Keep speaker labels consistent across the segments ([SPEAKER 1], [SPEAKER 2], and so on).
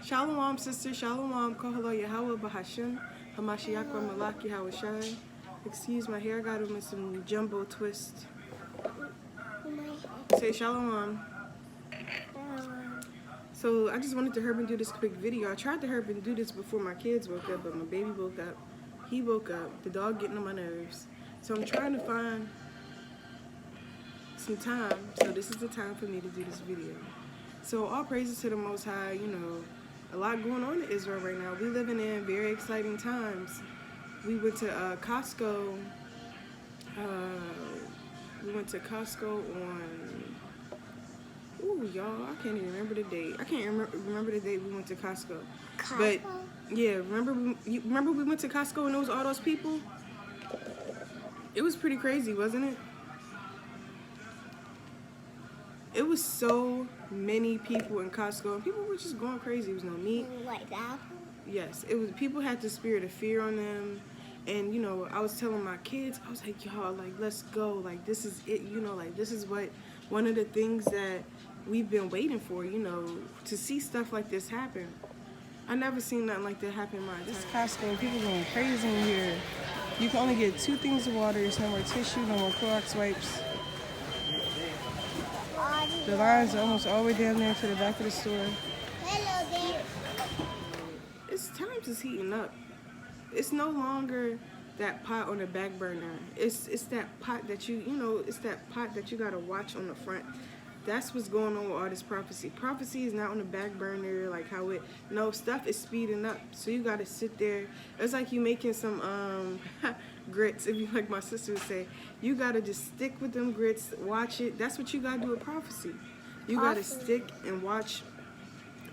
[SPEAKER 1] Shalom, sister. Shalom. Kohalo Yahweh Bahashim. Hamashiach Malak Yahweh Shai. Excuse my hair. I got him in some jumbo twist. Say shalom. So I just wanted to help and do this quick video. I tried to help and do this before my kids woke up, but my baby woke up. He woke up. The dog getting on my nerves. So I'm trying to find some time. So this is the time for me to do this video. So all praises to the Most High. You know, a lot going on in Israel right now. We living in very exciting times. We went to Costco. We went to Costco on. Ooh, y'all, I can't even remember the date. I can't remember the date we went to Costco. But yeah, remember we went to Costco and there was all those people? It was pretty crazy, wasn't it? It was so many people in Costco. People were just going crazy. It was no meat.
[SPEAKER 2] Like that?
[SPEAKER 1] Yes, it was. People had the spirit of fear on them. And, you know, I was telling my kids, I was like, y'all, like, let's go. Like, this is it, you know, like, this is what, one of the things that we've been waiting for, you know, to see stuff like this happen. I never seen nothing like that happen in my time. This Costco, people going crazy in here. You can only get 2 things of water. There's no more tissue, no more Clorox wipes. The lines are almost all the way down there to the back of the store.
[SPEAKER 2] Hello there.
[SPEAKER 1] It's times is heating up. It's no longer that pot on the back burner. It's that pot that you know, it's that pot that you gotta watch on the front. That's what's going on with all this prophecy. Prophecy is not on the back burner like how it, no, stuff is speeding up. So you gotta sit there. It's like you making some grits, if you like my sister would say. You gotta just stick with them grits, watch it. That's what you gotta do with prophecy. You gotta stick and watch,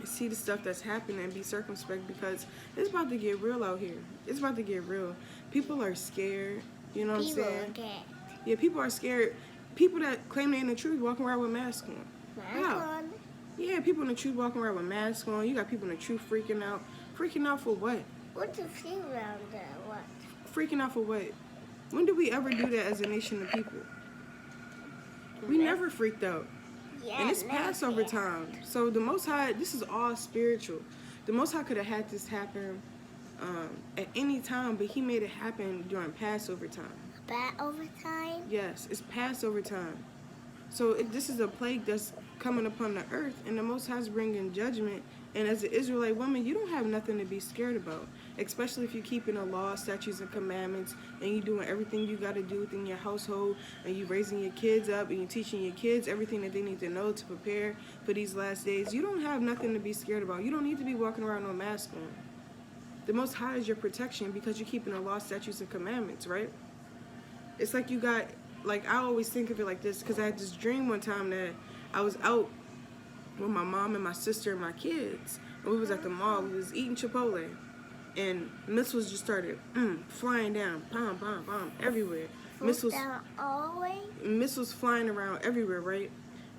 [SPEAKER 1] see the stuff that's happening and be circumspect because it's about to get real out here. It's about to get real. People are scared. You know what I'm saying? Yeah, people are scared. People that claim they're in the truth walking around with masks on. How? Yeah, people in the truth walking around with masks on. You got people in the truth freaking out. Freaking out for what?
[SPEAKER 2] What's the thing around there? What?
[SPEAKER 1] Freaking out for what? When did we ever do that as a nation of people? We never freaked out.
[SPEAKER 2] Yeah,
[SPEAKER 1] and it's Passover time. So the Most High, this is all spiritual. The Most High could have had this happen at any time, but he made it happen during Passover time.
[SPEAKER 2] Passover time?
[SPEAKER 1] Yes, it's Passover time. So this is a plague that's coming upon the earth, and the Most High is bringing judgment. And as an Israelite woman, you don't have nothing to be scared about, especially if you're keeping the law, statutes, and commandments, and you're doing everything you got to do within your household, and you're raising your kids up, and you're teaching your kids everything that they need to know to prepare for these last days. You don't have nothing to be scared about. You don't need to be walking around with no mask on. The Most High is your protection because you're keeping the law, statutes, and commandments, right? It's like you got, like, I always think of it like this because I had this dream one time that I was out with my mom and my sister and my kids. And we was at the mall. We was eating Chipotle. And missiles just started flying down. Pom, pom, pom, everywhere. Missiles
[SPEAKER 2] down all the way?
[SPEAKER 1] Missiles flying around everywhere, right?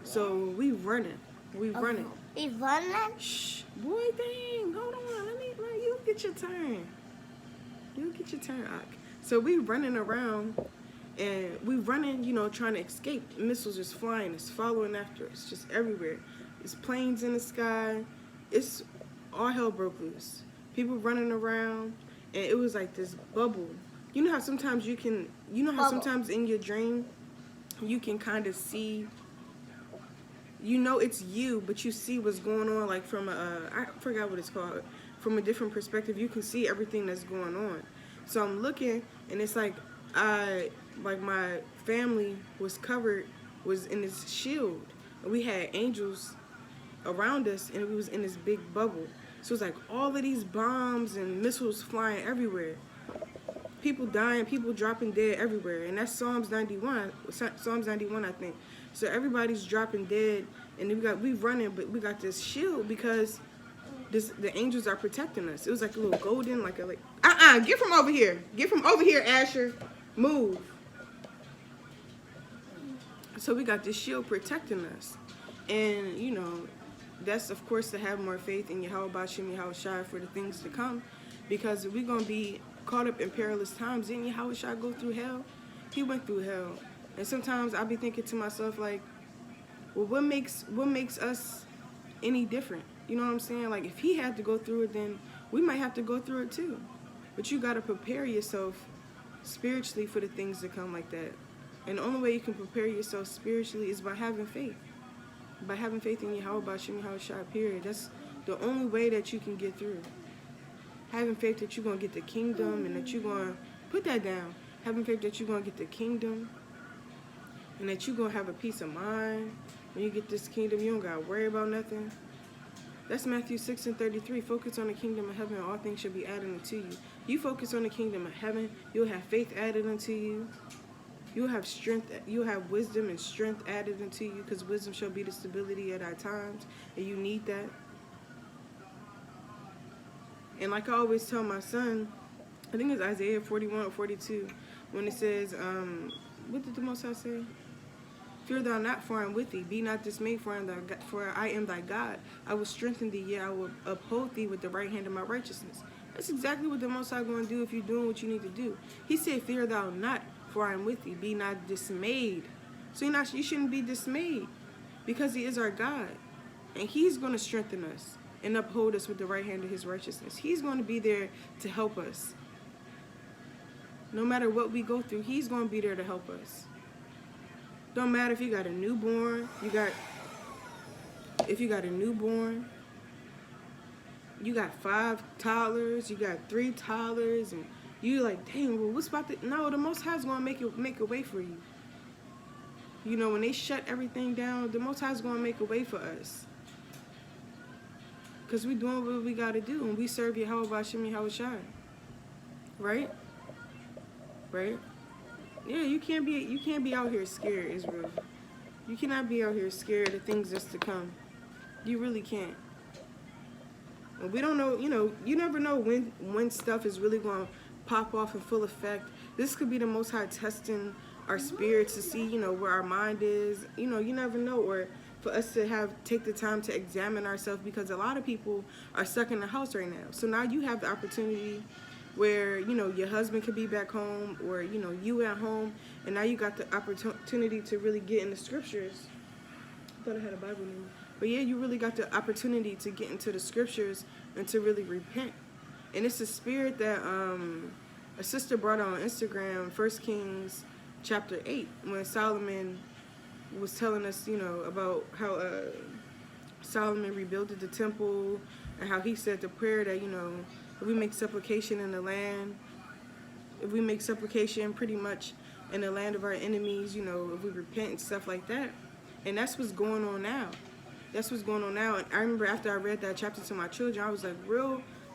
[SPEAKER 1] So we running. We running.
[SPEAKER 2] We running?
[SPEAKER 1] Shh. Boy, dang. Hold on. Let you get your turn. You get your turn, Ak. So we running around. And we running, you know, trying to escape. Missiles just flying. It's following after us. Just everywhere. There's planes in the sky. It's all hell broke loose. People running around. And it was like this bubble. You know how sometimes you can, you know how sometimes in your dream, you can kind of see, you know it's you, but you see what's going on like from a, I forgot what it's called, from a different perspective. You can see everything that's going on. So I'm looking and it's like, like my family was in this shield. And we had angels around us and we was in this big bubble. So it's like all of these bombs and missiles flying everywhere. People dying, people dropping dead everywhere. And that's Psalms 91, I think. So everybody's dropping dead and then we running, but we got this shield because the angels are protecting us. It was like a little golden, get from over here. Get from over here, Asher. Move. So we got this shield protecting us. And, you know, that's, of course, to have more faith in Yahweh Bashim Yahweh Shai for the things to come. Because we're going to be caught up in perilous times. Didn't Yahweh Shai go through hell? He went through hell. And sometimes I'll be thinking to myself, like, well, what makes us any different? You know what I'm saying? Like, if he had to go through it, then we might have to go through it too. But you got to prepare yourself spiritually for the things that come like that. And the only way you can prepare yourself spiritually is by having faith. By having faith in Yahweh, period. That's the only way that you can get through. Having faith that you're going to get the kingdom and that you're going to put that down. Having faith that you're going to get the kingdom and that you're going to have a peace of mind. When you get this kingdom, you don't got to worry about nothing. That's Matthew 6:33. Focus on the kingdom of heaven and all things shall be added unto you. You focus on the kingdom of heaven, you'll have faith added unto you. You'll have strength, you'll have wisdom and strength added unto you, because wisdom shall be the stability at our times, and you need that. And like I always tell my son, I think it's Isaiah 41 or 42, when it says, what did the Most High say? Fear thou not, for I am with thee. Be not dismayed, for I am thy God. I will strengthen thee, yea, I will uphold thee with the right hand of my righteousness. That's exactly what the Most High going to do if you're doing what you need to do. He said, fear thou not, for I am with thee. Be not dismayed. So you shouldn't be dismayed, because he is our God. And he's going to strengthen us and uphold us with the right hand of his righteousness. He's going to be there to help us. No matter what we go through, he's going to be there to help us. Don't matter if you got a newborn, if you got a newborn, you got 5 toddlers, you got 3 toddlers, and you like, dang, well, what's about to... No, the Most High's going to make a way for you. You know, when they shut everything down, the Most High's going to make a way for us. Because we're doing what we got to do, and we serve Yahweh Bashim Yahweh Shai. Right? Right? Yeah, you can't be out here scared, Israel. You cannot be out here scared of things that's to come. You really can't. And we don't know, you never know when stuff is really going to pop off in full effect. This could be the Most High testing our spirits to see, where our mind is. You never know. Or for us to take the time to examine ourselves, because a lot of people are stuck in the house right now. So now you have the opportunity where, your husband could be back home, or, you at home, and now you got the opportunity to really get in the scriptures. I thought I had a Bible name. But yeah, you really got the opportunity to get into the scriptures and to really repent. And it's a spirit that a sister brought on Instagram, 1 Kings chapter 8, when Solomon was telling us, about how Solomon rebuilt the temple, and how he said the prayer that, if we make supplication in the land, if we make supplication pretty much in the land of our enemies, if we repent and stuff like that. And that's what's going on now. That's what's going on now. And I remember after I read that chapter to my children, I was like, I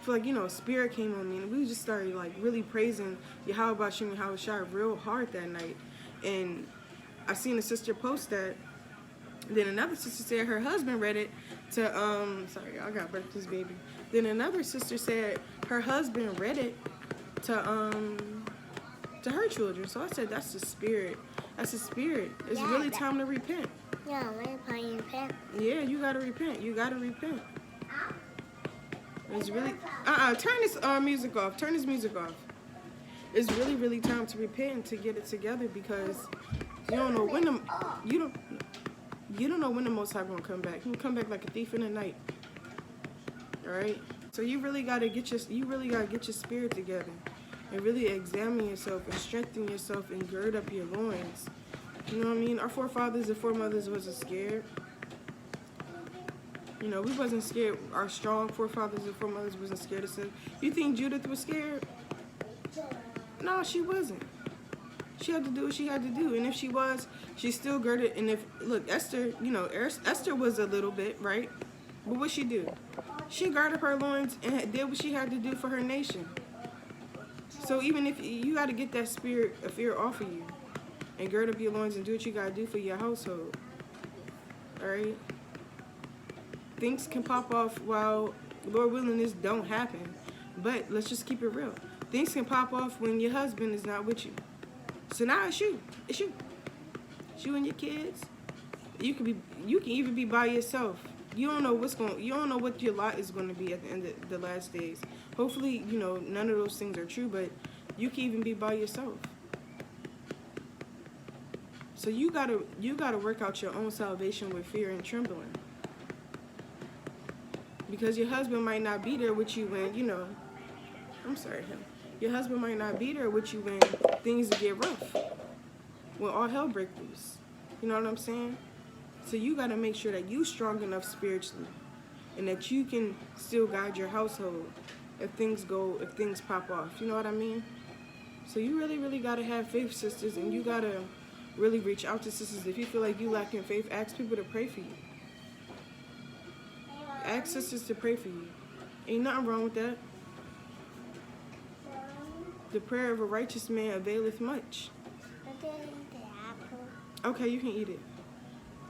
[SPEAKER 1] feel like, a spirit came on me. And we just started, like, really praising Yahweh Bashim Yahweh Shai real hard that night. And I seen a sister post that. Then another sister said her husband read it to, sorry, I got birthed this baby. Then another sister said her husband read it to her children. So I said, that's the spirit. That's the spirit. It's really time to repent.
[SPEAKER 2] Yeah, I'm going to repent.
[SPEAKER 1] Yeah, you got to repent. You got to repent. It's really, turn this music off. Turn this music off. It's really, really time to repent and to get it together, because you don't know when you don't know when the Most High gonna come back. He will come back like a thief in the night. All right. So you really gotta get your spirit together, and really examine yourself and strengthen yourself and gird up your loins. You know what I mean? Our forefathers and foremothers wasn't scared. We wasn't scared. Our strong forefathers and foremothers wasn't scared of sin. You think Judith was scared? No, she wasn't. She had to do what she had to do. And if she was, she still girded. And look, Esther, Esther was a little bit, right? But what'd she do? She girded her loins and did what she had to do for her nation. So even if you got to get that spirit of fear off of you and gird up your loins and do what you got to do for your household. All right? Things can pop off while, Lord willing, this don't happen. But let's just keep it real. Things can pop off when your husband is not with you. So now it's you. It's you. It's you and your kids. You can even be by yourself. You don't know what your lot is going to be at the end of the last days. Hopefully, none of those things are true, but you can even be by yourself. So you gotta work out your own salvation with fear and trembling. Because your husband might not be there with you when, I'm sorry, him. Your husband might not be there with you when things get rough, when all hell breaks loose. You know what I'm saying? So you got to make sure that you strong enough spiritually and that you can still guide your household if things pop off. You know what I mean? So you really, really got to have faith, sisters, and you got to really reach out to sisters. If you feel like you lacking faith, ask people to pray for you. Ask sisters to pray for you. Ain't nothing wrong with that. The prayer of a righteous man availeth much. Okay, you can eat it.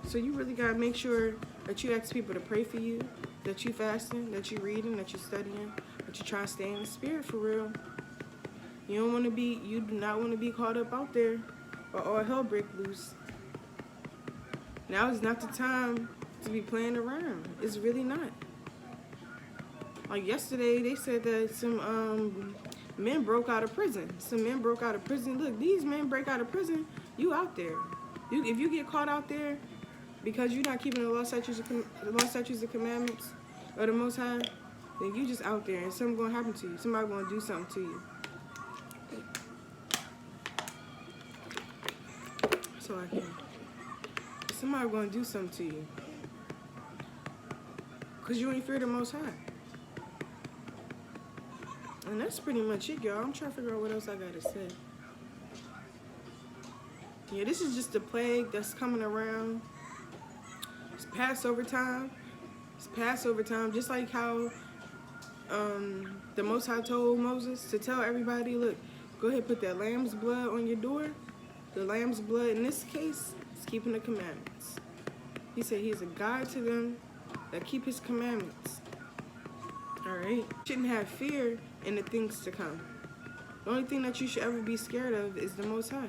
[SPEAKER 1] So you really got to make sure that you ask people to pray for you, that you fasting, that you reading, that you studying, that you try to stay in the spirit for real. You do not want to be caught up out there or all hell break loose. Now is not the time to be playing around. It's really not. Like yesterday, they said that some men broke out of prison. Look, these men break out of prison, you out there. If you get caught out there because you're not keeping the law, statutes, and commandments of the Most High, then you just out there and something's going to happen to you. Somebody going to do something to you. So I can. Somebody going to do something to you. Because you ain't fear the Most High. And that's pretty much it, y'all. I'm trying to figure out what else I got to say. Yeah, this is just a plague that's coming around. It's Passover time. Just like how the Most High told Moses to tell everybody, look, go ahead and put that lamb's blood on your door. The lamb's blood, in this case, is keeping the commandments. He said he's a guide to them that keep his commandments. All right? Shouldn't have fear in the things to come. The only thing that you should ever be scared of is the Most High.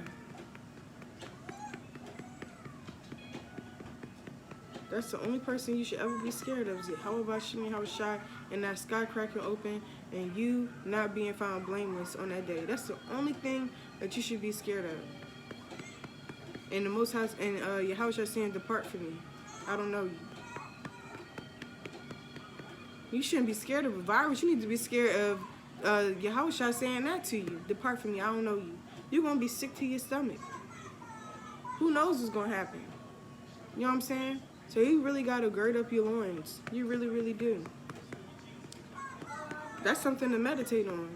[SPEAKER 1] That's the only person you should ever be scared of. How about Shimmy, how shy, and that sky cracking open, and you not being found blameless on that day? That's the only thing that you should be scared of. And the Most High, and Yahushua saying, depart from me. I don't know you. You shouldn't be scared of a virus. You need to be scared of Yahushua saying that to you. Depart from me. I don't know you. You're going to be sick to your stomach. Who knows what's going to happen? You know what I'm saying? So you really got to gird up your loins. You really, really do. That's something to meditate on.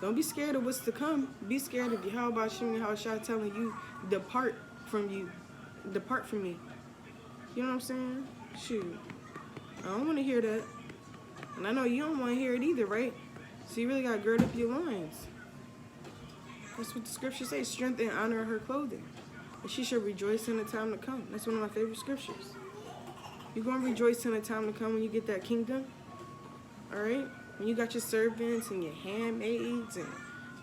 [SPEAKER 1] Don't be scared of what's to come. Be scared of how about Shimmy, how Shai telling you, depart from you. Depart from me. You know what I'm saying? Shoot. I don't want to hear that. And I know you don't want to hear it either, right? So you really got to gird up your loins. That's what the scripture says. Strength and honor her clothing. And she shall rejoice in the time to come. That's one of my favorite scriptures. You're going to rejoice in the time to come when you get that kingdom. All right? When you got your servants and your handmaids and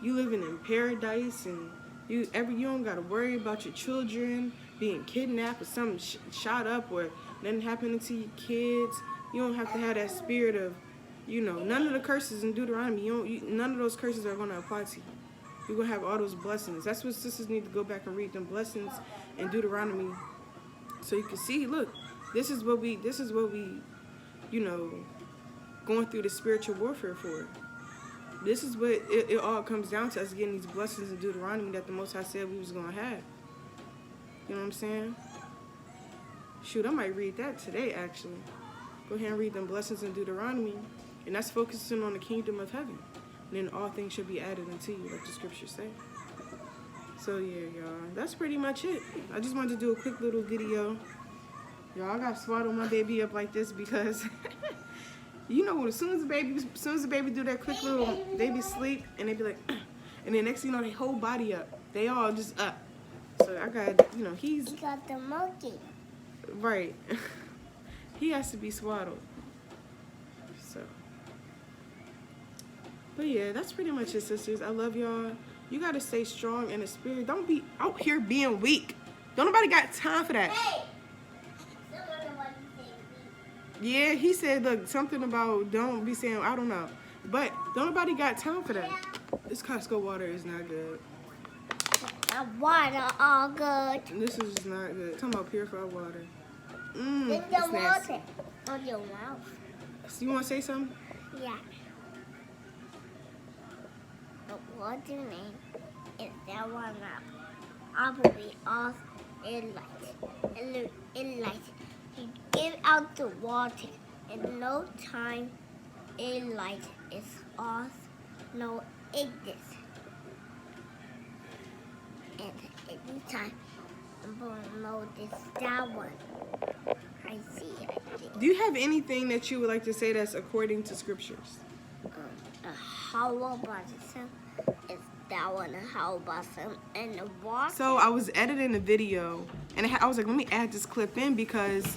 [SPEAKER 1] you living in paradise and you don't got to worry about your children being kidnapped or something shot up or nothing happening to your kids. You don't have to have that spirit of, none of the curses in Deuteronomy, none of those curses are going to apply to you. You're going to have all those blessings. That's what sisters need to go back and read, them blessings in Deuteronomy. So you can see, look, this is what we, going through the spiritual warfare for. This is what it all comes down to, us getting these blessings in Deuteronomy that the Most High said we was going to have. You know what I'm saying? Shoot, I might read that today, actually. Go ahead and read them blessings in Deuteronomy. And that's focusing on the kingdom of heaven. And then all things should be added unto you, like the scriptures say. So yeah, y'all, that's pretty much it. I just wanted to do a quick little video. Y'all, I got swaddle my baby up like this because as soon as the baby do that quick little baby sleep, and they be like, and then next thing you know, their whole body up. They all just up. So I got, he's...
[SPEAKER 2] He got the monkey.
[SPEAKER 1] Right. He has to be swaddled. So. But yeah, that's pretty much it, sisters. I love y'all. You got to stay strong in the spirit. Don't be out here being weak. Don't nobody got time for that.
[SPEAKER 2] Hey!
[SPEAKER 1] Yeah, he said, look, something about don't be saying, I don't know. But don't nobody got time for that. This Costco water is not good.
[SPEAKER 2] The water all good.
[SPEAKER 1] This is just not good. Talking about purified water.
[SPEAKER 2] Then the
[SPEAKER 1] it's nasty.
[SPEAKER 2] water on your mouth.
[SPEAKER 1] So you want to say something?
[SPEAKER 2] Yeah. But what do you mean? Is that one up? Obviously, off in light. In light. You give out the water. In no time, in light is off. No exist. And anytime, no this that one. I see.
[SPEAKER 1] Do you have anything that you would like to say that's according to scriptures?
[SPEAKER 2] How about some? Is that one a how about some and the water?
[SPEAKER 1] So I was editing the video, and I was like, let me add this clip in because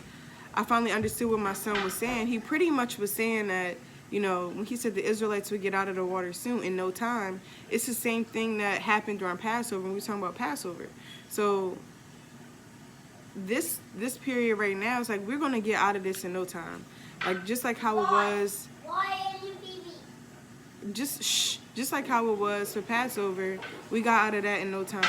[SPEAKER 1] I finally understood what my son was saying. He pretty much was saying that, you know, when he said the Israelites would get out of the water soon in no time, it's the same thing that happened during Passover when we were talking about Passover. So this period right now is like we're gonna get out of this in no time, like just like how it was. Just like how it was for Passover, we got out of that in no time.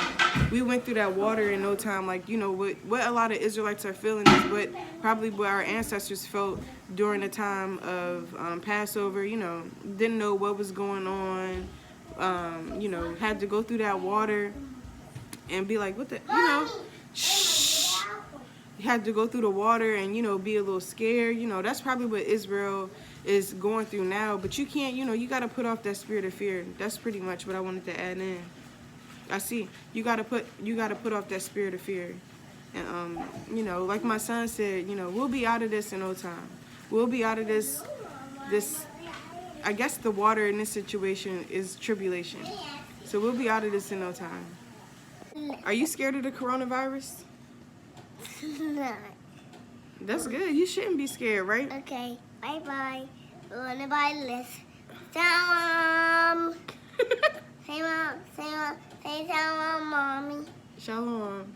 [SPEAKER 1] We went through that water in no time. Like, you know, what a lot of Israelites are feeling is what our ancestors felt during the time of Passover. You know, didn't know what was going on. You know, had to go through that water and be like, what the, you know, shh. Had to go through the water and, you know, be a little scared. You know, that's probably what Israel is going through now. But you can't, you know, you got to put off that spirit of fear. That's pretty much what I wanted to add in. I see. You got to put off that spirit of fear. And, you know, like my son said, you know, we'll be out of this in no time. We'll be out of this, I guess the water in this situation is tribulation. So we'll be out of this in no time. Are you scared of the coronavirus?
[SPEAKER 2] No.
[SPEAKER 1] That's good. You shouldn't be scared, right?
[SPEAKER 2] Okay. Bye-bye. Bye, list. Shalom. Say shalom, mommy.
[SPEAKER 1] Shalom.